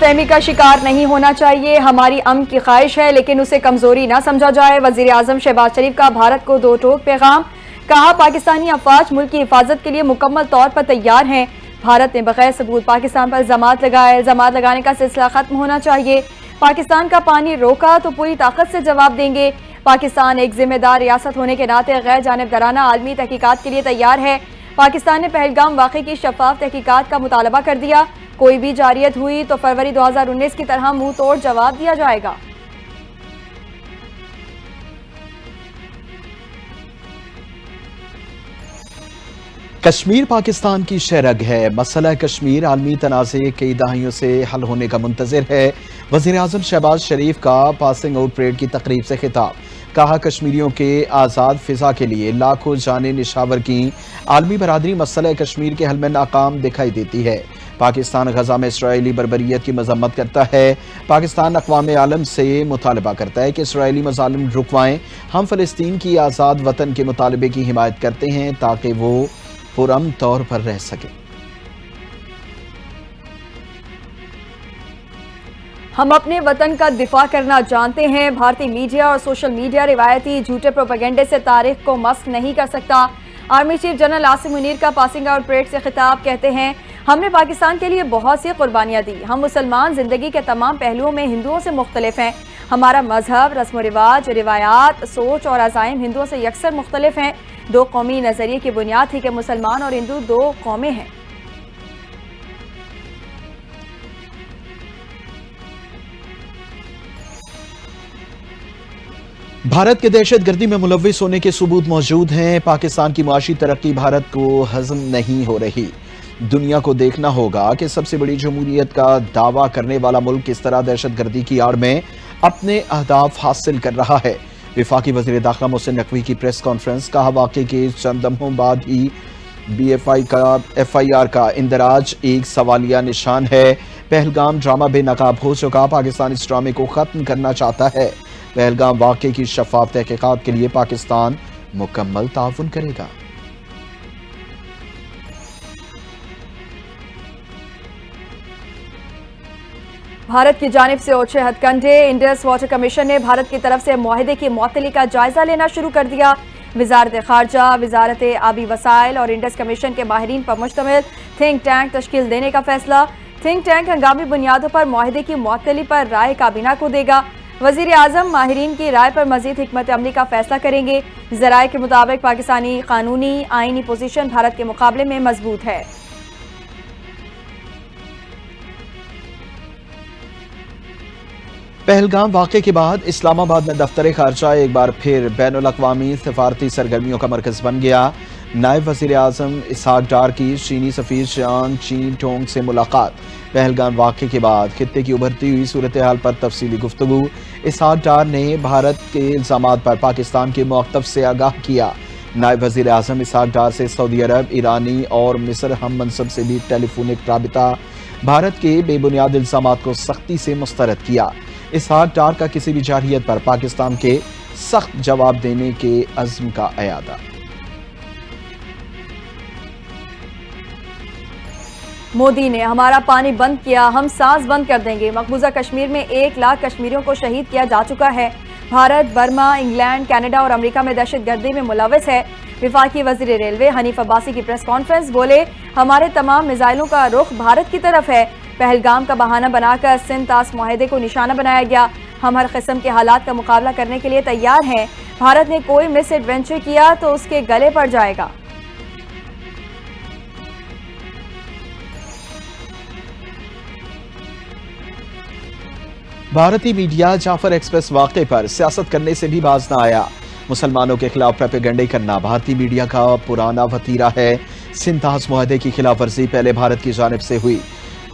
فہمی کا شکار نہیں ہونا چاہیے، ہماری امن کی خواہش ہے لیکن اسے کمزوری نہ سمجھا جائے۔ وزیر اعظم شہباز شریف کا بھارت کو دو ٹوک پیغام، کہا پاکستانی افواج ملک کی حفاظت کے لیے مکمل طور پر تیار ہیں۔ بھارت نے بغیر ثبوت پاکستان پر الزامات لگائے، الزامات لگانے کا سلسلہ ختم ہونا چاہیے۔ پاکستان کا پانی روکا تو پوری طاقت سے جواب دیں گے۔ پاکستان ایک ذمہ دار ریاست ہونے کے ناطے غیر جانبدارانہ عالمی تحقیقات کے لیے تیار ہے۔ پاکستان نے پہلگام واقعے کی شفاف تحقیقات کا مطالبہ کر دیا، کوئی بھی جارحیت ہوئی تو فروری 2019 کی طرح منہ توڑ جواب دیا جائے گا۔ کشمیر پاکستان کی شہرگ ہے، مسئلہ کشمیر عالمی تنازع کئی دہائیوں سے حل ہونے کا منتظر ہے۔ وزیر اعظم شہباز شریف کا پاسنگ آؤٹ پریڈ کی تقریب سے خطاب، کہا کشمیریوں کے آزاد فضا کے لیے لاکھوں جانیں نشاور کی، عالمی برادری مسئلہ کشمیر کے حل میں ناکام دکھائی دیتی ہے۔ پاکستان غزہ میں اسرائیلی بربریت کی مذمت کرتا ہے۔ پاکستان اقوام عالم سے مطالبہ کرتا ہے کہ اسرائیلی مظالم رکوائیں۔ ہم فلسطین کی آزاد وطن کے مطالبے کی حمایت کرتے ہیں تاکہ وہ پرامن طور پر رہ سکے۔ ہم اپنے وطن کا دفاع کرنا جانتے ہیں۔ بھارتی میڈیا اور سوشل میڈیا روایتی جھوٹے پروپیگنڈے سے تاریخ کو مسخ نہیں کر سکتا۔ Army chief general Asim Munir کا پاسنگ آؤٹ پریڈ سے خطاب، کہتے ہیں ہم نے پاکستان کے لیے بہت سی قربانیاں دی۔ ہم مسلمان زندگی کے تمام پہلوؤں میں ہندوؤں سے مختلف ہیں۔ ہمارا مذہب، رسم و رواج، روایات، سوچ اور عزائم ہندوؤں سے یکسر مختلف ہیں۔ دو قومی نظریے کی بنیاد تھی کہ مسلمان اور ہندو دو قومیں ہیں۔ بھارت کے دہشت گردی میں ملوث ہونے کے ثبوت موجود ہیں۔ پاکستان کی معاشی ترقی بھارت کو ہضم نہیں ہو رہی۔ دنیا کو دیکھنا ہوگا کہ سب سے بڑی جمہوریت کا دعویٰ کرنے والا ملک کس طرح دہشت گردی کی آڑ میں اپنے اہداف حاصل کر رہا ہے۔ وفاقی وزیر داخلہ محسن نقوی کی پریس کانفرنس، کہا واقعے کے چند لمحوں بعد ہی ایف آئی آر کا اندراج ایک سوالیہ نشان ہے۔ پہلگام ڈرامہ بے نقاب ہو چکا، پاکستان اس ڈرامے کو ختم کرنا چاہتا ہے۔ پہلگام واقعے کی شفاف تحقیقات کے لیے پاکستان مکمل تعاون کرے گا۔ بھارت کی جانب سے اوچھے ہتھ کنڈے، انڈس واٹر کمیشن نے بھارت کی طرف سے معاہدے کی معطلی کا جائزہ لینا شروع کر دیا۔ وزارت خارجہ، وزارت آبی وسائل اور انڈس کمیشن کے ماہرین پر مشتمل تھنک ٹینک تشکیل دینے کا فیصلہ۔ تھنک ٹینک ہنگامی بنیادوں پر معاہدے کی معطلی پر رائے کابینہ کو دے گا۔ وزیر اعظم ماہرین کی رائے پر مزید حکمت عملی کا فیصلہ کریں گے۔ ذرائع کے مطابق پاکستانی قانونی آئینی پوزیشن بھارت کے مقابلے میں مضبوط ہے۔ پہلگام واقعے کے بعد اسلام آباد میں دفتر خارجہ ایک بار پھر بین الاقوامی سفارتی سرگرمیوں کا مرکز بن گیا۔ نائب وزیر اعظم اسحاق ڈار کی چینی سفیر چیانگ چین ٹونگ سے ملاقات۔ پہلگام واقعے کے بعد خطے کی ابھرتی ہوئی صورتحال پر تفصیلی گفتگو۔ اسحاق ڈار نے بھارت کے الزامات پر پاکستان کے موقف سے آگاہ کیا۔ نائب وزیر اعظم اسحاق ڈار سے سعودی عرب، ایرانی اور مصر ہم منصب سے بھی ٹیلی فونک رابطہ، بھارت کے بے بنیاد الزامات کو سختی سے مسترد کیا۔ اسحاق ڈار کا کسی بھی جارحیت پر پاکستان کے سخت جواب دینے کے عزم کا اعادہ۔ مودی نے ہمارا پانی بند کیا، ہم سانس بند کر دیں گے۔ مقبوضہ کشمیر میں 1 لاکھ کشمیریوں کو شہید کیا جا چکا ہے۔ بھارت، برما، انگلینڈ، کینیڈا اور امریکہ میں دہشت گردی میں ملوث ہے۔ وفاقی وزیر ریلوے حنیف عباسی کی پریس کانفرنس، بولے ہمارے تمام میزائلوں کا رخ بھارت کی طرف ہے۔ پہلگام کا بہانہ بنا کر سندھ طاس معاہدے کو نشانہ بنایا گیا۔ ہم ہر قسم کے حالات کا مقابلہ کرنے کے لیے تیار ہیں۔ بھارت نے کوئی مس ایڈونچر کیا تو اس کے گلے پڑ جائے گا۔ بھارتی میڈیا جعفر ایکسپریس واقعے پر سیاست کرنے سے بھی باز نہ آیا۔ مسلمانوں کے خلاف پروپیگنڈے کرنا بھارتی میڈیا کا پرانا وتیرہ ہے۔ سندھ طاس معاہدے کی خلاف ورزی پہلے بھارت کی جانب سے ہوئی۔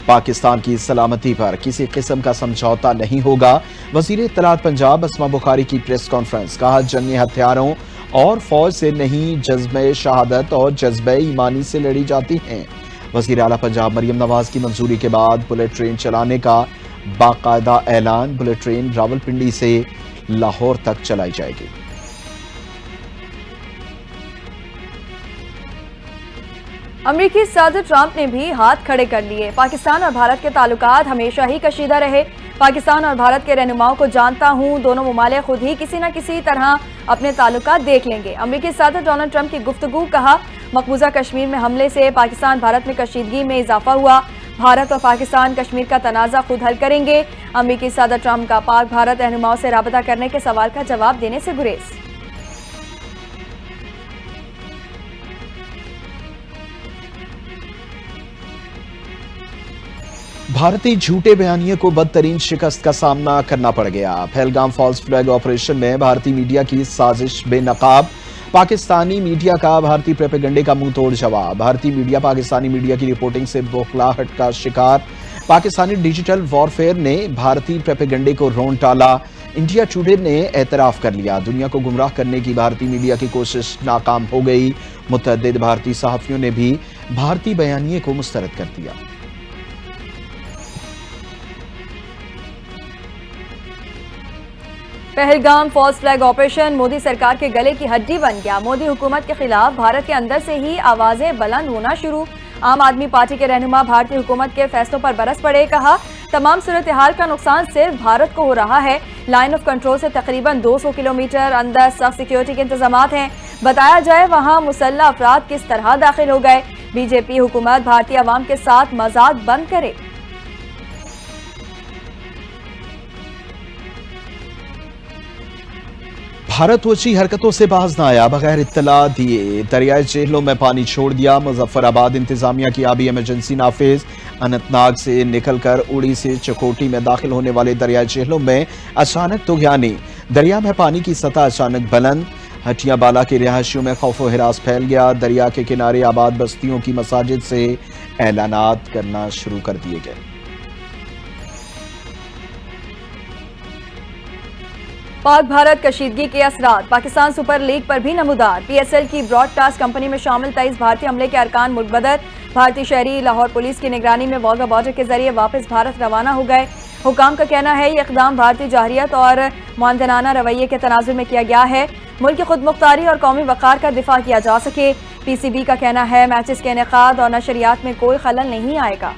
پاکستان کی سلامتی پر کسی قسم کا سمجھوتا نہیں ہوگا۔ وزیر اطلاعات پنجاب اسما بخاری کی پریس کانفرنس، کہا جنگیں ہتھیاروں اور فوج سے نہیں، جذبہ شہادت اور جذبہ ایمانی سے لڑی جاتی ہیں۔ وزیر اعلیٰ پنجاب مریم نواز کی منظوری کے بعد بلٹ ٹرین چلانے کا باقاعدہ اعلان۔ بلٹ ٹرین راولپنڈی سے لاہور تک چلائی جائے گی۔ امریکی صدر ٹرمپ نے بھی ہاتھ کھڑے کر لیے۔ پاکستان اور بھارت کے تعلقات ہمیشہ ہی کشیدہ رہے۔ پاکستان اور بھارت کے رہنماؤں کو جانتا ہوں، دونوں ممالک خود ہی کسی نہ کسی طرح اپنے تعلقات دیکھ لیں گے۔ امریکی صدر ڈونلڈ ٹرمپ کی گفتگو، کہا مقبوضہ کشمیر میں حملے سے پاکستان بھارت میں کشیدگی میں اضافہ ہوا۔ بھارت اور پاکستان کشمیر کا تنازع خود حل کریں گے۔ امریکی صدر ٹرمپ کا پاک بھارت رہنماؤں سے رابطہ کرنے کے سوال کا جواب دینے سے گریز۔ بھارتی جھوٹے بیانیے کو بدترین شکست کا سامنا کرنا پڑ گیا۔ پہلگام فالس فلیگ آپریشن میں بھارتی میڈیا کی سازش بے نقاب، پاکستانی میڈیا کا بھارتی پروپیگنڈے کا منہ توڑ جواب۔ بھارتی میڈیا پاکستانی میڈیا کی رپورٹنگ سے بوکھلاہٹ کا شکار۔ پاکستانی ڈیجیٹل وارفیئر نے بھارتی پروپیگنڈے کو رون ٹالا۔ انڈیا ٹوڈے نے اعتراف کر لیا، دنیا کو گمراہ کرنے کی بھارتی میڈیا کی کوشش ناکام ہو گئی۔ متعدد بھارتی صحافیوں نے بھی بھارتی بیانیے کو مسترد کر دیا۔ Pahalgam false flag operation Modi سرکار کے گلے کی ہڈی بن گیا۔ مودی حکومت کے خلاف بھارت کے اندر سے ہی آوازیں بلند ہونا شروع۔ عام آدمی پارٹی کے رہنما بھارتی حکومت کے فیصلوں پر برس پڑے، کہا تمام صورتحال کا نقصان صرف بھارت کو ہو رہا ہے۔ لائن آف کنٹرول سے تقریباً 200 کلومیٹر اندر سخت سیکیورٹی کے انتظامات ہیں۔ بتایا جائے وہاں مسلح افراد کس طرح داخل ہو گئے۔ بی جے پی حکومت بھارتی عوام کے ساتھ مذاق بند کرے۔ بھارت وحشی حرکتوں سے باز نہ آیا، بغیر اطلاع دیے دریائے جہلم میں پانی چھوڑ دیا۔ مظفر آباد انتظامیہ کی آبی ایمرجنسی نافذ۔ اننت ناگ سے نکل کر اڑی سے چکوٹی میں داخل ہونے والے دریائے جہلم میں اچانک طغیانی۔ دریا میں پانی کی سطح اچانک بلند۔ ہٹیاں بالا کے رہائشیوں میں خوف و ہراس پھیل گیا۔ دریا کے کنارے آباد بستیوں کی مساجد سے اعلانات کرنا شروع کر دیے گئے۔ پاک بھارت کشیدگی کے اثرات پاکستان سپر لیگ پر بھی نمودار۔ پی ایس ایل کی براڈ کاسٹ کمپنی میں شامل 23 بھارتی عملے کے ارکان ملک بدر۔ بھارتی شہری لاہور پولیس کی نگرانی میں واگا بارڈر کے ذریعے واپس بھارت روانہ ہو گئے۔ حکام کا کہنا ہے یہ اقدام بھارتی جارحیت اور معاندانہ رویے کے تناظر میں کیا گیا ہے، ملک کی خود مختاری اور قومی وقار کا دفاع کیا جا سکے۔ پی سی بی کا کہنا ہے میچز کے انعقاد اور نشریات میں کوئی خلل نہیں آئے گا۔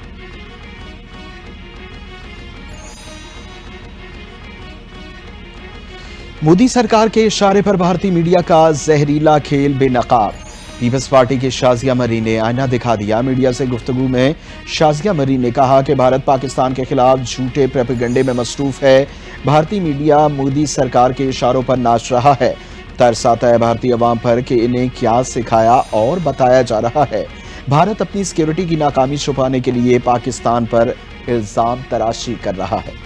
مودی سرکار کے اشارے پر بھارتی میڈیا کا زہریلا کھیل بے نقاب۔ پیپلز پارٹی کے شازیہ مری نے آئینہ دکھا دیا۔ میڈیا سے گفتگو میں شازیہ مری نے کہا کہ بھارت پاکستان کے خلاف جھوٹے پروپیگنڈے میں مصروف ہے۔ بھارتی میڈیا مودی سرکار کے اشاروں پر ناچ رہا ہے۔ ترس آتا ہے بھارتی عوام پر کہ انہیں کیا سکھایا اور بتایا جا رہا ہے۔ بھارت اپنی سیکیورٹی کی ناکامی چھپانے کے لیے پاکستان پر الزام تراشی کر رہا ہے۔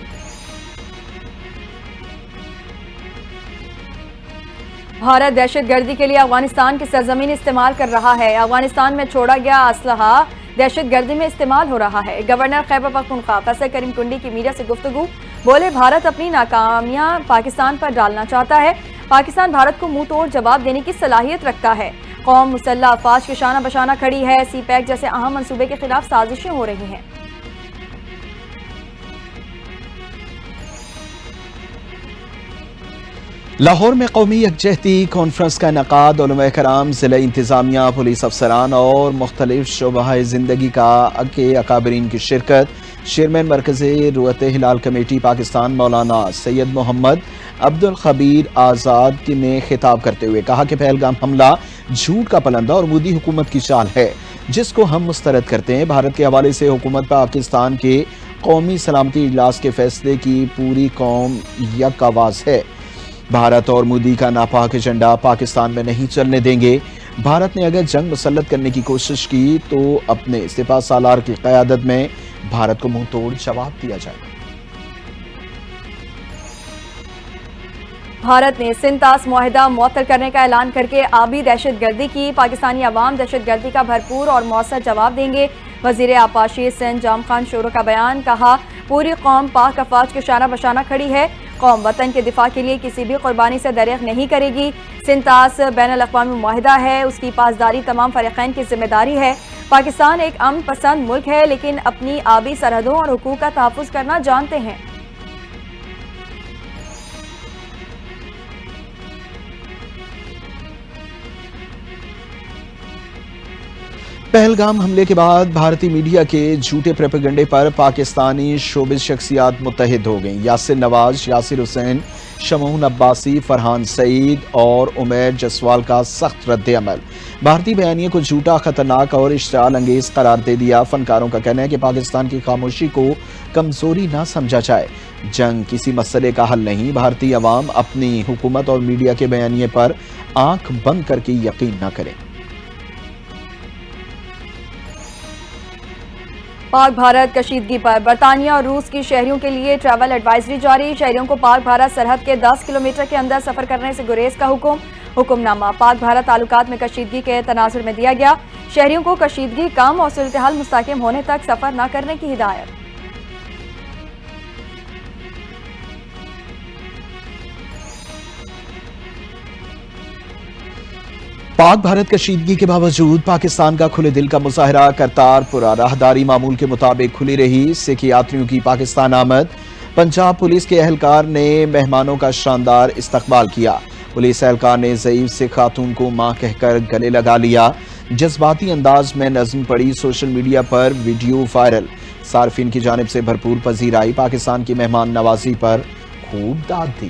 بھارت دہشت گردی کے لیے افغانستان کی سرزمین استعمال کر رہا ہے۔ افغانستان میں چھوڑا گیا اسلحہ دہشت گردی میں استعمال ہو رہا ہے۔ گورنر خیبر پختونخوا فیصل کریم کنڈی کی میڈیا سے گفتگو، بولے بھارت اپنی ناکامیاں پاکستان پر ڈالنا چاہتا ہے۔ پاکستان بھارت کو منہ توڑ جواب دینے کی صلاحیت رکھتا ہے۔ قوم مسلح افواج کے شانہ بشانہ کھڑی ہے۔ سی پیک جیسے اہم منصوبے کے خلاف سازشیں ہو رہی ہیں۔ لاہور میں قومی یکجہتی کانفرنس کا انعقاد۔ علماء کرام، ضلع انتظامیہ، پولیس افسران اور مختلف شعبہ زندگی کے اکابرین کی شرکت۔ چیئرمین مرکزی رویت ہلال کمیٹی پاکستان مولانا سید محمد عبد الخبیر آزاد نے خطاب کرتے ہوئے کہا کہ پہلگام حملہ جھوٹ کا پلندہ اور مودی حکومت کی چال ہے، جس کو ہم مسترد کرتے ہیں۔ بھارت کے حوالے سے حکومت پاکستان کے قومی سلامتی اجلاس کے فیصلے کی پوری قوم یک آواز ہے۔ بھارت اور مودی کا ناپاک ایجنڈا پاکستان میں نہیں چلنے دیں گے۔ بھارت نے اگر جنگ مسلط کرنے کی کوشش کی تو اپنے سپہ سالار کی قیادت میں بھارت کو منہ توڑ جواب دیا جائے گا۔ بھارت نے سنتاس معاہدہ معطل کرنے کا اعلان کر کے آبی دہشت گردی کی۔ پاکستانی عوام دہشت گردی کا بھرپور اور مؤثر جواب دیں گے۔ وزیر آبپاشی سندھ جام خان شورو کا بیان، کہا پوری قوم پاک افواج کے شانہ بشانہ کھڑی ہے۔ قوم وطن کے دفاع کے لیے کسی بھی قربانی سے دریغ نہیں کرے گی۔ سنتاس بین الاقوامی معاہدہ ہے، اس کی پاسداری تمام فریقین کی ذمہ داری ہے۔ پاکستان ایک امن پسند ملک ہے، لیکن اپنی آبی سرحدوں اور حقوق کا تحفظ کرنا جانتے ہیں۔ پہلگام حملے کے بعد بھارتی میڈیا کے جھوٹے پروپیگنڈے پر پاکستانی شوبز شخصیات متحد ہو گئیں۔ یاسر نواز، یاسر حسین، شمعون عباسی، فرحان سعید اور عمیر جسوال کا سخت رد عمل۔ بھارتی بیانیے کو جھوٹا، خطرناک اور اشتعال انگیز قرار دے دیا۔ فنکاروں کا کہنا ہے کہ پاکستان کی خاموشی کو کمزوری نہ سمجھا جائے۔ جنگ کسی مسئلے کا حل نہیں۔ بھارتی عوام اپنی حکومت اور میڈیا کے بیانیے پر آنکھ بند کر کے یقین نہ کریں۔ پاک بھارت کشیدگی پر برطانیہ اور روس کی شہریوں کے لیے ٹریول ایڈوائزری جاری۔ شہریوں کو پاک بھارت سرحد کے 10 کلومیٹر کے اندر سفر کرنے سے گریز کا حکم نامہ پاک بھارت تعلقات میں کشیدگی کے تناظر میں دیا گیا۔ شہریوں کو کشیدگی کم اور صورتحال مستحکم ہونے تک سفر نہ کرنے کی ہدایت۔ پاک بھارت کشیدگی کے باوجود پاکستان کا کھلے دل کا مظاہرہ۔ کرتارپور راہداری معمول کے مطابق کھلی رہی۔ سکھ یاتریوں کی پاکستان آمد۔ پنجاب پولیس کے اہلکار نے مہمانوں کا شاندار استقبال کیا۔ پولیس اہلکار نے ضعیف سکھ خاتون کو ماں کہہ کر گلے لگا لیا۔ جذباتی انداز میں نظم پڑھی۔ سوشل میڈیا پر ویڈیو وائرل۔ صارفین کی جانب سے بھرپور پذیرائی۔ پاکستان کی مہمان نوازی پر خوب داد دی۔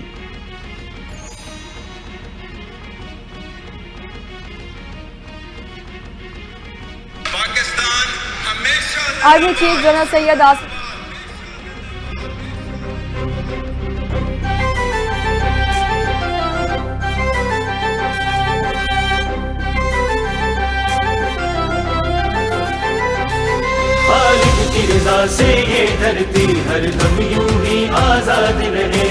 Army chief general Syed Asif خالق کی رضا سے یہ دھرتی ہر دم یوں ہی آزاد رہے،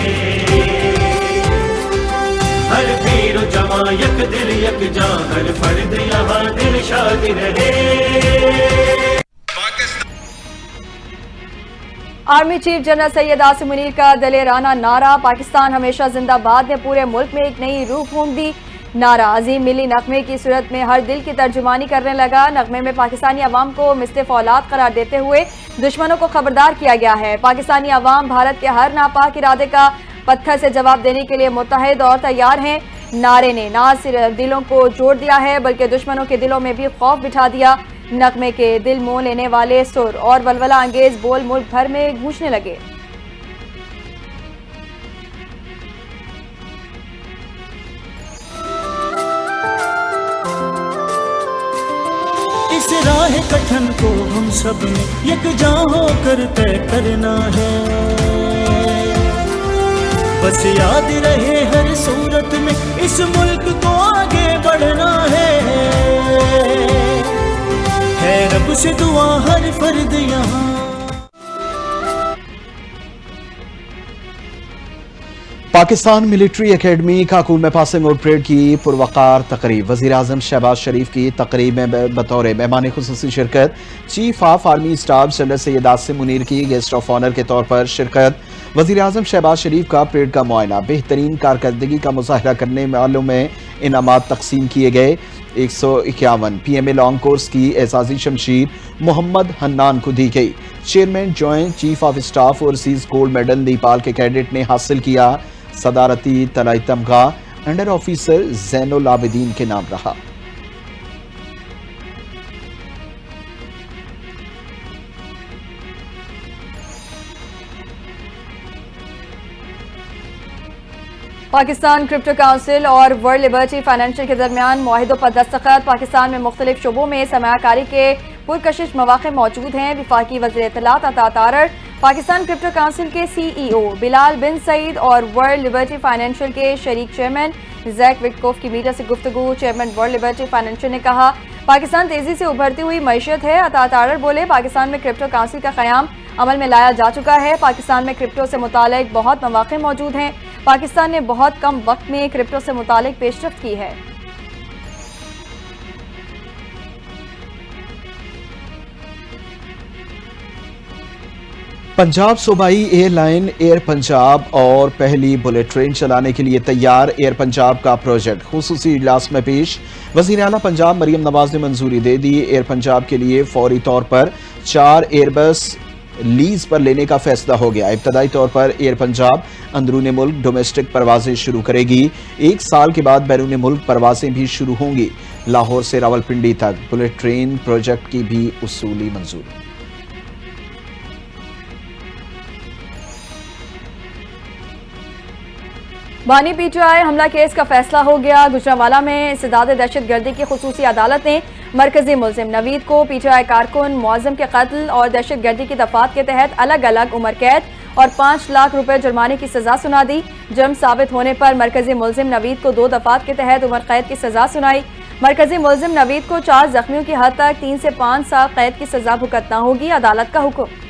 ہر پیر و جواں یک دل یک جاں، ہر فرد یہاں دل شاد رہے۔ Army chief general Syed Asif Munir کا دلیرانہ نعرہ پاکستان ہمیشہ زندہ باد نے پورے ملک میں ایک نئی روح پھونک دی۔ نعرہ عظیم ملی نغمے کی صورت میں ہر دل کی ترجمانی کرنے لگا۔ نغمے میں پاکستانی عوام کو مثل فولاد قرار دیتے ہوئے دشمنوں کو خبردار کیا گیا ہے۔ پاکستانی عوام بھارت کے ہر ناپاک ارادے کا پتھر سے جواب دینے کے لیے متحد اور تیار ہیں۔ نعرے نے نہ صرف دلوں کو جوڑ دیا ہے بلکہ دشمنوں کے دلوں میں بھی خوف بٹھا دیا۔ نغمے کے دل مو لینے والے سر اور ولولہ انگیز بول ملک بھر میں گونجنے لگے۔ اس راہ کٹھن کو ہم سب نے یکجاں ہو کر طے کرنا ہے، بس یاد رہے ہر صورت میں اس ملک کو آگے بڑھنا ہے رب سے دعا ہر فرد یہاں۔ پاکستان ملٹری اکیڈمی کاکول میں پاسنگ آؤٹ پریڈ کی پروقار تقریب۔ وزیر اعظم شہباز شریف کی تقریب میں بطور مہمان خصوصی شرکت۔ Chief of army staff general Syed Asif Munir کی گیسٹ آف آنر کے طور پر شرکت۔ وزیر اعظم شہباز شریف کا پریڈ کا معائنہ۔ بہترین کارکردگی کا مظاہرہ کرنے والوں میں انعامات تقسیم کیے گئے۔ 151 P M A long course کی اعزازی شمشیر محمد حنان کو دی گئی۔ Chairman joint chief of staff overseas gold medal Nepal کے کیڈٹ نے حاصل کیا۔ صدارتی طلائی تمغہ انڈر آفیسر زین العابدین کے نام رہا۔ پاکستان کرپٹو کونسل اور ورلڈ لبرٹی فائنینشل کے درمیان معاہدوں پر دستخط۔ پاکستان میں مختلف شعبوں میں سرمایہ کاری کے پرکشش مواقع موجود ہیں۔ وفاقی وزیر اطلاعات عطا تارڑ، پاکستان کرپٹو کونسل کے سی ای او بلال بن سعید اور ورلڈ لبرٹی فائنینشل کے شریک چیئرمین زیک وٹکوف کی میڈیا سے گفتگو۔ چیئرمین ورلڈ لبرٹی فائنینشل نے کہا پاکستان تیزی سے ابھرتی ہوئی معیشت ہے۔ عطا تارڑ بولے پاکستان میں کرپٹو کونسل کا قیام عمل میں لایا جا چکا ہے۔ پاکستان میں کرپٹو سے متعلق بہت مواقع موجود ہیں۔ پاکستان نے بہت کم وقت میں کرپٹو سے متعلق پیش رفت کی ہے۔ پنجاب صوبائی ایئر لائن ایئر پنجاب اور پہلی بلیٹ ٹرین چلانے کے لیے تیار۔ ایئر پنجاب کا پروجیکٹ خصوصی اجلاس میں پیش۔ وزیر اعلیٰ پنجاب مریم نواز نے منظوری دے دی۔ ایئر پنجاب کے لیے فوری طور پر 4 ایئر بس لیز پر لینے کا فیصلہ ہو گیا۔ ابتدائی طور پر ایئر پنجاب اندرون ملک ڈومیسٹک پروازیں شروع کرے گی۔ 1 سال کے بعد بیرون ملک پروازیں بھی شروع ہوں گی۔ لاہور سے راولپنڈی تک بلٹ ٹرین پروجیکٹ کی بھی اصولی منظوری۔ بانی پی ٹی آئی حملہ کیس کا فیصلہ ہو گیا۔ گجرانوالہ میں انسداد دہشت گردی کی خصوصی عدالت نے مرکزی ملزم نوید کو پی ٹی آئی کارکن معظم کے قتل اور دہشت گردی کی دفعات کے تحت الگ الگ عمر قید اور 5 لاکھ روپے جرمانے کی سزا سنا دی۔ جرم ثابت ہونے پر مرکزی ملزم نوید کو 2 دفعات کے تحت عمر قید کی سزا سنائی۔ مرکزی ملزم نوید کو 4 زخمیوں کی حد تک 3 سے 5 سال قید کی سزا بھگتنا ہوگی۔ عدالت کا حکم۔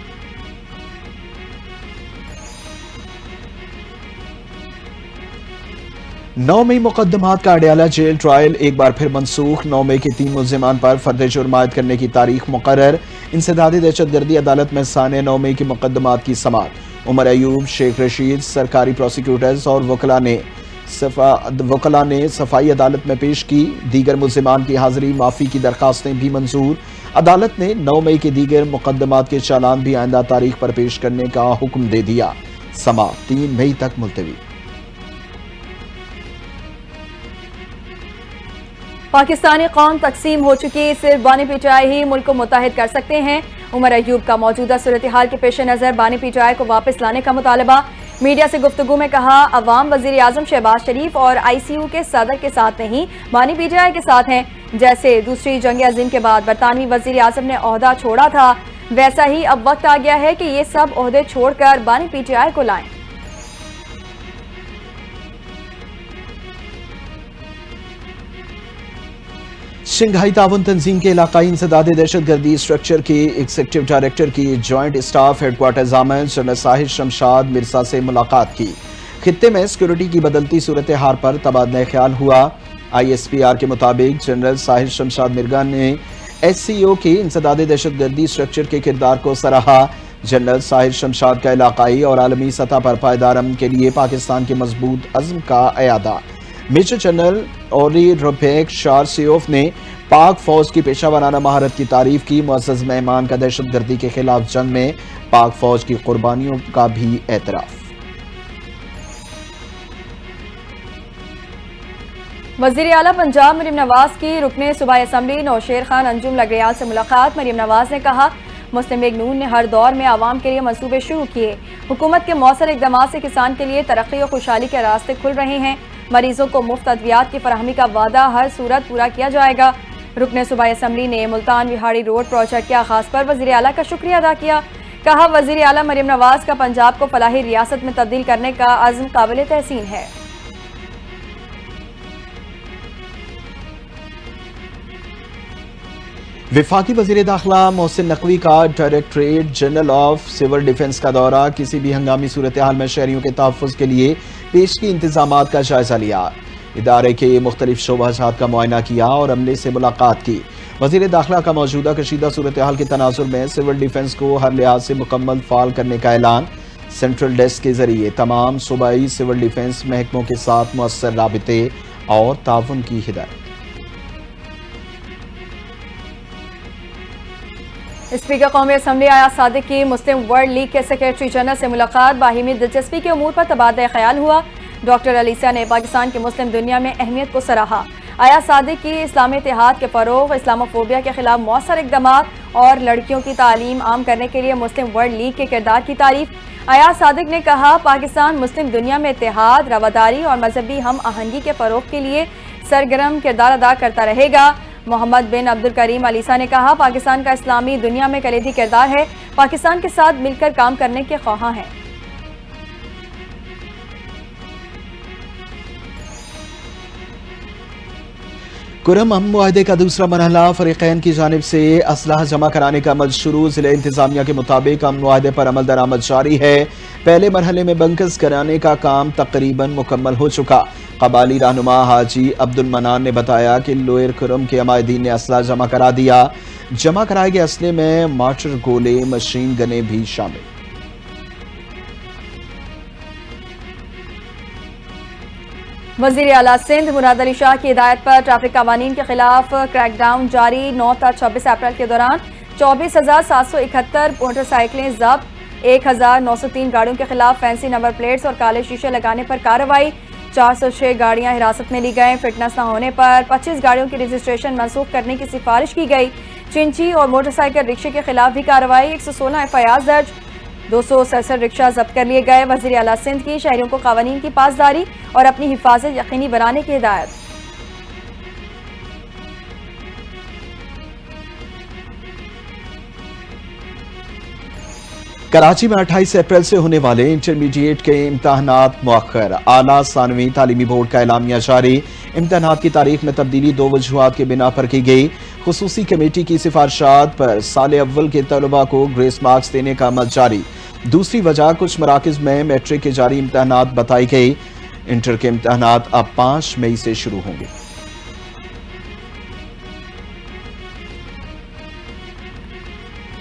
9 مئی مقدمات کا اڈیالہ جیل ٹرائل ایک بار پھر منسوخ۔ 9 مئی کے 3 ملزمان پر فرد جرم عائد کرنے کی تاریخ مقرر۔ انسداد دہشت گردی عدالت میں ثانیہ 9 مئی کی مقدمات کی سماعت۔ عمر ایوب، شیخ رشید، سرکاری پروسیکیوٹرز اور وکلاء نے صفائی عدالت میں پیش کی۔ دیگر ملزمان کی حاضری معافی کی درخواستیں بھی منظور۔ عدالت نے 9 مئی کے دیگر مقدمات کے چالان بھی آئندہ تاریخ پر پیش کرنے کا حکم دے دیا۔ سماعت 3 مئی تک ملتوی۔ پاکستانی قوم تقسیم ہو چکی، صرف بانی پی ٹی آئی ہی ملک کو متحد کر سکتے ہیں۔ عمر ایوب کا موجودہ صورتحال کے پیش نظر بانی پی ٹی آئی کو واپس لانے کا مطالبہ۔ میڈیا سے گفتگو میں کہا، عوام وزیر اعظم شہباز شریف اور آئی سی یو کے صدر کے ساتھ نہیں، بانی پی ٹی آئی کے ساتھ ہیں۔ جیسے دوسری جنگ عظیم کے بعد برطانوی وزیر اعظم نے عہدہ چھوڑا تھا، ویسا ہی اب وقت آ گیا ہے کہ یہ سب عہدے چھوڑ کر بانی پی ٹی آئی کو لائیں۔ شنگھائی تعاون تنظیم کے علاقائی انسداد دہشت گردی اسٹرکچر کے ایگزیکٹو ڈائریکٹر کی جوائنٹ اسٹاف ہیڈ کوارٹرز آمد جنرل ساحر شمشاد مرزا سے ملاقات کی۔ خطے میں سیکورٹی کی بدلتی صورتحال پر تبادلہ خیال ہوا۔ آئی ایس پی آر کے مطابق جنرل ساحر شمشاد مرزا نے ایس سی او کے انسداد دہشت گردی اسٹرکچر کے کردار کو سراہا۔ جنرل ساحر شمشاد کا علاقائی اور عالمی سطح پر پائیدار امن کے لیے پاکستان کے مضبوط عزم کا اعادہ۔ میجر جنرل اوری روبیک شارسیوف نے پاک فوج کی پیشہ ورانہ مہارت کی تعریف کی۔ معزز مہمان کا دہشت گردی کے خلاف جنگ میں پاک فوج کی قربانیوں کا بھی اعتراف۔ وزیر اعلیٰ پنجاب مریم نواز کی رکن صوبائی اسمبلی نوشیر خان انجم لگریال سے ملاقات۔ مریم نواز نے کہا، مسلم لیگ نون نے ہر دور میں عوام کے لیے منصوبے شروع کیے۔ حکومت کے مؤثر اقدامات سے کسان کے لیے ترقی اور خوشحالی کے راستے کھل رہے ہیں۔ مریضوں کو مفت ادویات کی فراہمی کا وعدہ ہر صورت پورا کیا جائے گا۔ رکن صوبائی اسمبلی نے ملتان وہاڑی روڈ پروجیکٹ کے آغاز پر وزیر اعلیٰ کا شکریہ ادا کیا۔ کہا، وزیر اعلیٰ مریم نواز کا پنجاب کو فلاحی ریاست میں تبدیل کرنے کا عزم قابل تحسین ہے۔ وفاقی وزیر داخلہ محسن نقوی کا directorate general of civil defence کا دورہ۔ کسی بھی ہنگامی صورتحال میں شہریوں کے تحفظ کے لیے پیشگی انتظامات کا جائزہ لیا۔ ادارے کے مختلف شعبہ جات کا معائنہ کیا اور عملے سے ملاقات کی۔ وزیر داخلہ کا موجودہ کشیدہ صورتحال کے تناظر میں سول ڈیفنس کو ہر لحاظ سے مکمل فعال کرنے کا اعلان۔ سینٹرل ڈیسک کے ذریعے تمام صوبائی سول ڈیفنس محکموں کے ساتھ مؤثر رابطے اور تعاون کی ہدایت۔ اسپیکر قومی اسمبلی ایاز صادق کی مسلم ورلڈ لیگ کے سیکریٹری جنرل سے ملاقات۔ باہمی دلچسپی کے امور پر تبادلہ خیال ہوا۔ ڈاکٹر علیسیہ نے پاکستان کی مسلم دنیا میں اہمیت کو سراہا۔ ایاز صادق کی اسلامی اتحاد کے فروغ، اسلاموفوبیا کے خلاف مؤثر اقدامات اور لڑکیوں کی تعلیم عام کرنے کے لیے مسلم ورلڈ لیگ کے کردار کی تعریف۔ ایاز صادق نے کہا، پاکستان مسلم دنیا میں اتحاد، رواداری اور مذہبی ہم آہنگی کے فروغ کے لیے سرگرم کردار ادا کرتا رہے گا۔ محمد بن عبدالکریم علیسہ نے کہا، پاکستان کا اسلامی دنیا میں کلیدی کردار ہے، پاکستان کے ساتھ مل کر کام کرنے کے خواہاں ہیں۔ کرم امن معاہدے کا دوسرا مرحلہ، فریقین کی جانب سے اسلحہ جمع کرانے کا عمل شروع۔ ضلع انتظامیہ کے مطابق امن معاہدے پر عمل درآمد جاری ہے۔ پہلے مرحلے میں بنکرز کرانے کا کام تقریباً مکمل ہو چکا۔ قبائلی رہنما حاجی عبد المنان نے بتایا کہ لوئر کرم کے عمائدین نے اسلحہ جمع کرا دیا۔ جمع کرائے گئے اسلحے میں مارٹر، گولے، مشین گنیں بھی شامل۔ وزیر اعلیٰ سندھ مراد علی شاہ کی ہدایت پر ٹریفک قوانین کے خلاف کریک ڈاؤن جاری۔ 9 تا 26 اپریل کے دوران 24,771 موٹر سائیکلیں ضبط, 1,903 گاڑیوں کے خلاف فینسی نمبر پلیٹس اور کالے شیشے لگانے پر کارروائی, 406 گاڑیاں حراست میں لی گئیں, فٹنس نہ ہونے پر 25 گاڑیوں کی رجسٹریشن منسوخ کرنے کی سفارش کی گئی. چنچی اور موٹر سائیکل رکشے کے خلاف بھی کارروائی, 116 FIR درج, 267 رکشہ ضبط کر لیے گئے. وزیر اعلیٰ سندھ کی شہریوں کو قوانین کی پاسداری اور اپنی حفاظت یقینی بنانے کی ہدایت. کراچی میں 28 اپریل سے ہونے والے انٹرمیڈیٹ کے امتحانات مؤخر, اعلیٰ ثانوی تعلیمی بورڈ کا اعلامیہ جاری. امتحانات کی تاریخ میں تبدیلی 2 وجوہات کے بنا پر کی گئی. خصوصی کمیٹی کی سفارشات پر سال اول کے طلباء کو گریس مارکس دینے کا عمل جاری. دوسری وجہ کچھ مراکز میں میٹرک کے جاری امتحانات بتائی گئی. انٹر کے امتحانات اب 5 مئی سے شروع ہوں گے.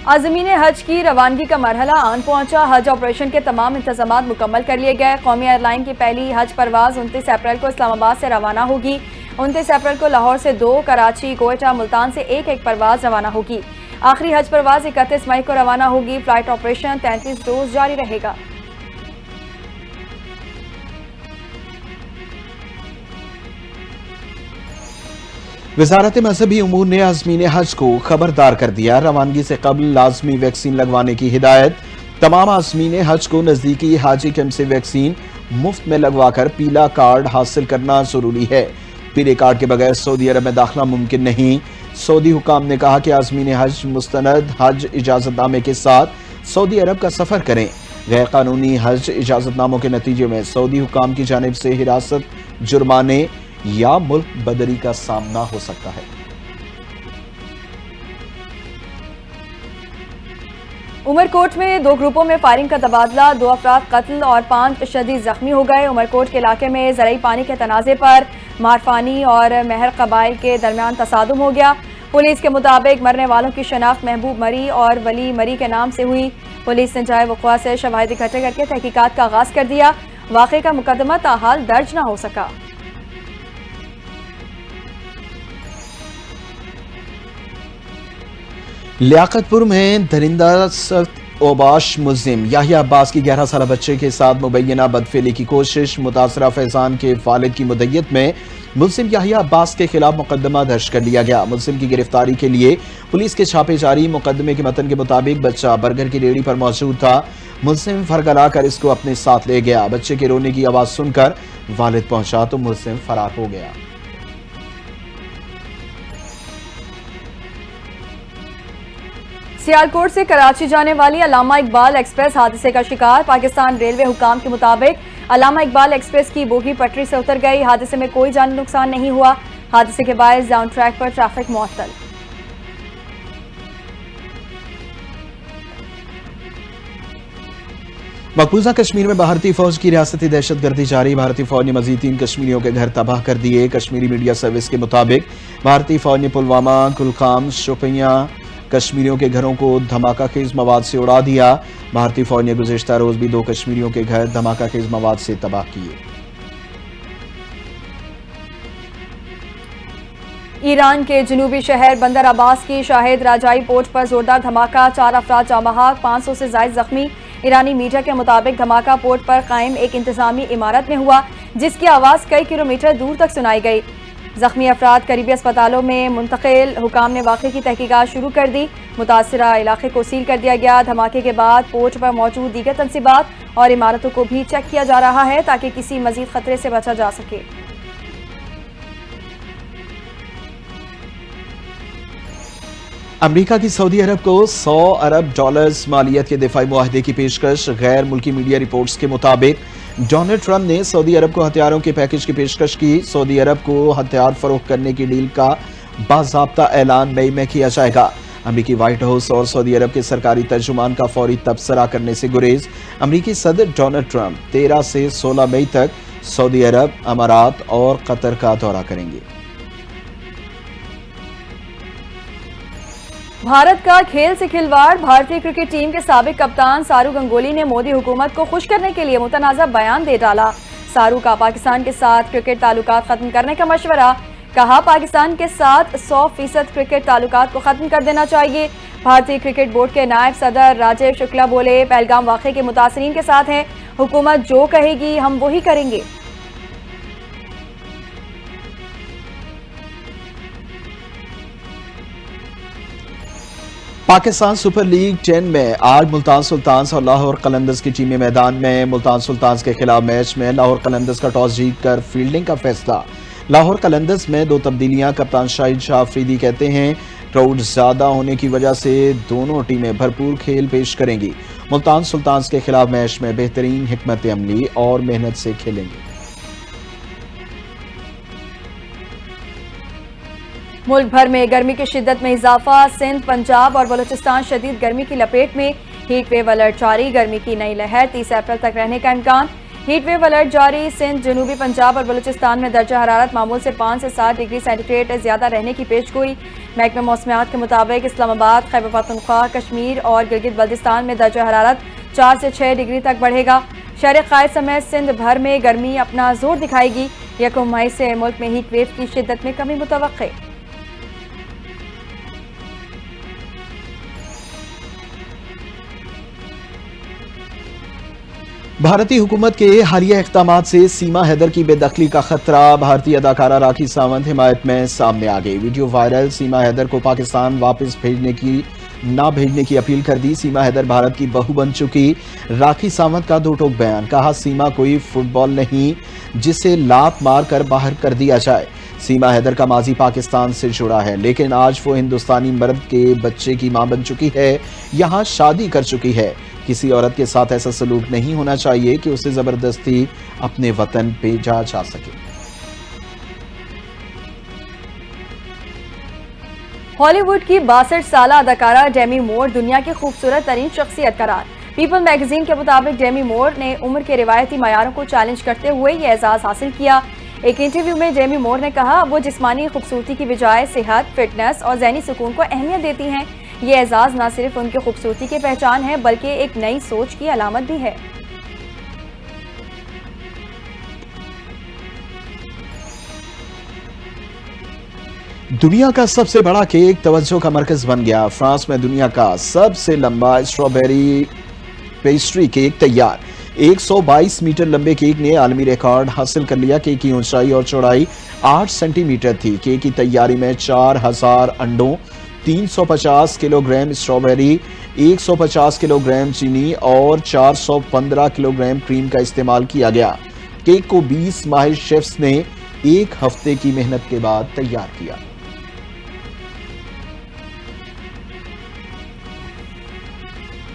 عازمین حج کی روانگی کا مرحلہ آن پہنچا. حج آپریشن کے تمام انتظامات مکمل کر لیے گئے. قومی ایئر لائن کی پہلی حج پرواز 29 اپریل کو اسلام آباد سے روانہ ہوگی. 29 اپریل کو لاہور سے 2, کراچی, کوئٹہ, ملتان سے ایک پرواز روانہ ہوگی. آخری حج پرواز 31 مئی کو روانہ ہوگی. فلائٹ آپریشن 33 روز جاری رہے گا. وزارت مذہبی امور نے عازمین حج کو خبردار کر دیا. روانگی سے قبل لازمی ویکسین لگوانے کی ہدایت. تمام عازمین حج کو نزدیکی حاجی کیمپ سے ویکسین مفت میں لگوا کر پیلا کارڈ حاصل کرنا ضروری ہے. پیلے کارڈ کے بغیر سعودی عرب میں داخلہ ممکن نہیں. سعودی حکام نے کہا کہ عازمین حج مستند حج اجازت نامے کے ساتھ سعودی عرب کا سفر کریں. غیر قانونی حج اجازت ناموں کے نتیجے میں سعودی حکام کی جانب سے حراست, جرمانے یا ملک بدری کا سامنا ہو سکتا ہے. عمرکوٹ میں 2 گروپوں میں فائرنگ کا تبادلہ, 2 افراد قتل اور 5 شدید زخمی ہو گئے. عمرکوٹ کے علاقے میں زرعی پانی کے تنازع پر مارفانی اور مہر قبائل کے درمیان تصادم ہو گیا. پولیس کے مطابق مرنے والوں کی شناخت محبوب مری اور ولی مری کے نام سے ہوئی. پولیس نے جائے وقوع سے شواہد اکٹھے کر کے تحقیقات کا آغاز کر دیا. واقعے کا مقدمہ تاحال درج نہ ہو سکا. لیاقت پور میں درندہ سخت اوباش ملزم یحییٰ عباس کی 11 سالہ بچے کے ساتھ مبینہ بدفعلی کی کوشش. متاثرہ فیضان کے والد کی مدعیت میں ملزم یحییٰ عباس کے خلاف مقدمہ درج کر لیا گیا. ملزم کی گرفتاری کے لیے پولیس کے چھاپے جاری. مقدمے کے متن کے مطابق بچہ برگر کی ریڑھی پر موجود تھا. ملزم فرگلا کر اس کو اپنے ساتھ لے گیا. بچے کے رونے کی آواز سن کر والد پہنچا تو ملزم فرار ہو گیا. سیالکوٹ سے کراچی جانے والی علامہ اقبال ایکسپریس حادثے کا شکار. پاکستان ریلوے حکام کے مطابق علامہ اقبال ایکسپریس کی بوگی پٹری سے اتر گئی. حادثے میں کوئی جانی نقصان نہیں ہوا. حادثے کے باعث ڈاؤن ٹریک پر ٹریفک معطل. مقبوضہ کشمیر میں بھارتی فوج کی ریاستی دہشت گردی جاری. بھارتی فوج نے مزید 3 کشمیریوں کے گھر تباہ کر دیے. کشمیری میڈیا سروس کے مطابق بھارتی فوج نے پلوامہ, کلگام, شوپیاں کشمیریوں کے گھروں کو دھماکہ خیز مواد سے اڑا دیا. بھارتی فوج نے گزشتہ روز بھی 2 کشمیریوں کے گھر دھماکہ خیز مواد سے تباہ کیے. ایران کے جنوبی شہر بندر عباس کی شاہد راجائی پورٹ پر زوردار دھماکہ, 4 افراد جاں بحق, 500 سے زائد زخمی. ایرانی میڈیا کے مطابق دھماکہ پورٹ پر قائم ایک انتظامی عمارت میں ہوا, جس کی آواز کئی کلومیٹر دور تک سنائی گئی. زخمی افراد قریبی اسپتالوں میں منتقل. حکام نے واقعے کی تحقیقات شروع کر دی. متاثرہ علاقے کو سیل کر دیا گیا. دھماکے کے بعد پورٹ پر موجود دیگر تنصیبات اور عمارتوں کو بھی چیک کیا جا رہا ہے تاکہ کسی مزید خطرے سے بچا جا سکے. امریکہ کی سعودی عرب کو $100 ارب مالیت کے دفاعی معاہدے کی پیشکش. غیر ملکی میڈیا رپورٹس کے مطابق ڈونلڈ ٹرمپ نے سعودی عرب کو ہتھیاروں کے پیکج کی پیشکش کی. سعودی عرب کو ہتھیار فروخت کرنے کی ڈیل کا باضابطہ اعلان مئی میں کیا جائے گا. امریکی وائٹ ہاؤس اور سعودی عرب کے سرکاری ترجمان کا فوری تبصرہ کرنے سے گریز. امریکی صدر ڈونلڈ ٹرمپ 13 سے 16 مئی تک سعودی عرب, امارات اور قطر کا دورہ کریں گے. بھارت کا کھیل سے کھلواڑ. بھارتی کرکٹ ٹیم کے سابق کپتان سارو گنگولی نے مودی حکومت کو خوش کرنے کے لیے متنازع بیان دے ڈالا. سارو کا پاکستان کے ساتھ کرکٹ تعلقات ختم کرنے کا مشورہ. کہا پاکستان کے ساتھ 100% کرکٹ تعلقات کو ختم کر دینا چاہیے. بھارتی کرکٹ بورڈ کے نائب صدر راجیو شکلا بولے، پہلگام واقعے کے متاثرین کے ساتھ ہیں، حکومت جو کہے گی ہم وہی کریں گے۔ پاکستان سپر لیگ 10 میں آج ملتان سلطانز اور لاہور قلندرز کی ٹیمیں میدان میں۔ ملتان سلطانز کے خلاف میچ میں لاہور قلندرز کا ٹاس جیت کر فیلڈنگ کا فیصلہ۔ لاہور قلندرز میں 2 تبدیلیاں، کپتان شاہد شاہ افریدی کہتے ہیں کراؤڈ زیادہ ہونے کی وجہ سے دونوں ٹیمیں بھرپور کھیل پیش کریں گی۔ ملتان سلطانز کے خلاف میچ میں بہترین حکمت عملی اور محنت سے کھیلیں گے۔ ملک بھر میں گرمی کی شدت میں اضافہ، سندھ، پنجاب اور بلوچستان شدید گرمی کی لپیٹ میں، ہیٹ ویو الرٹ جاری، گرمی کی نئی لہر 30 اپریل تک رہنے کا امکان۔ ہیٹ ویو الرٹ جاری، سندھ، جنوبی پنجاب اور بلوچستان میں درجہ حرارت معمول سے 5 سے 7 ڈگری سینٹی گریڈ زیادہ رہنے کی پیش گوئی۔ محکمہ موسمیات کے مطابق اسلام آباد، خیبر پختونخوا، کشمیر اور گلگت بلتستان میں درجہ حرارت 4 سے 6 ڈگری تک بڑھے گا۔ شہر قائد سمیت سندھ بھر میں گرمی اپنا زور دکھائے گی۔ 1 مئی سے ملک میں ہیٹ ویو کی شدت میں کمی متوقع۔ بھارتی حکومت کے حالیہ اقدامات سے سیما حیدر کی بے دخلی کا خطرہ، بھارتی اداکارہ راکھی ساونت حمایت میں سامنے آ گئی۔ ویڈیو وائرل، سیما حیدر کو پاکستان واپس نہ بھیجنے کی اپیل کر دی۔ سیما حیدر بھارت کی بہو بن چکی، راکھی ساونت کا 2 ٹوک بیان، کہا سیما کوئی فٹ بال نہیں جسے لات مار کر باہر کر دیا جائے۔ سیما حیدر کا ماضی پاکستان سے جڑا ہے، لیکن آج وہ ہندوستانی مرد کے بچے کی ماں بن چکی ہے، یہاں شادی کر چکی ہے۔ کسی عورت کے ساتھ ایسا سلوک نہیں ہونا چاہیے کہ اسے زبردستی اپنے وطن بھیجا جا سکے۔ ہالی ووڈ کی 62 سالہ اداکارہ ڈیمی مور دنیا کی خوبصورت ترین شخصیت قرار۔ پیپل میگزین کے مطابق ڈیمی مور نے عمر کے روایتی معیاروں کو چیلنج کرتے ہوئے یہ اعزاز حاصل کیا۔ ایک انٹرویو میں ڈیمی مور نے کہا وہ جسمانی خوبصورتی کی بجائے صحت، فٹنس اور ذہنی سکون کو اہمیت دیتی ہیں۔ یہ اعزاز نہ صرف ان کی خوبصورتی کی پہچان ہے بلکہ ایک نئی سوچ کی علامت بھی ہے۔ دنیا کا سب سے بڑا کیک توجہ کا مرکز بن گیا۔ فرانس میں دنیا کا سب سے لمبا اسٹرابیری پیسٹری کیک تیار۔ 122 میٹر لمبے کیک نے عالمی ریکارڈ حاصل کر لیا۔ کیک کی اونچائی اور چوڑائی 8 سینٹی میٹر تھی۔ کیک کی تیاری میں 4000 انڈوں، 350 kilo gram strawberry, 150 kilo gram چینی اور 415 کلو گرام کریم کا استعمال کیا گیا۔ کیک کو 20 ماہر شیفز نے 1 ہفتے کی محنت کے بعد تیار کیا۔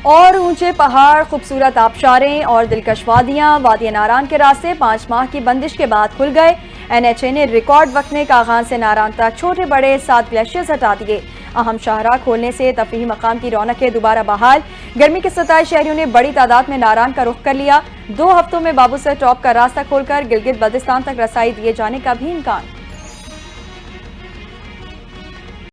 اور اونچے پہاڑ، خوبصورت آبشاریں اور دلکش وادیاں، وادی ناران کے راستے 5 ماہ کی بندش کے بعد کھل گئے۔ NHA نے ریکارڈ وقت میں کاغان سے ناران تک چھوٹے بڑے 7 گلیشیئرز ہٹا دیے۔ اہم شاہراہ کھولنے سے تفریحی مقام کی رونقیں دوبارہ بحال۔ گرمی کے ستائے شہریوں نے بڑی تعداد میں ناران کا رخ کر لیا۔ 2 ہفتوں میں بابو سر ٹاپ کا راستہ کھول کر گلگت بلتستان تک رسائی دیے جانے کا بھی امکان۔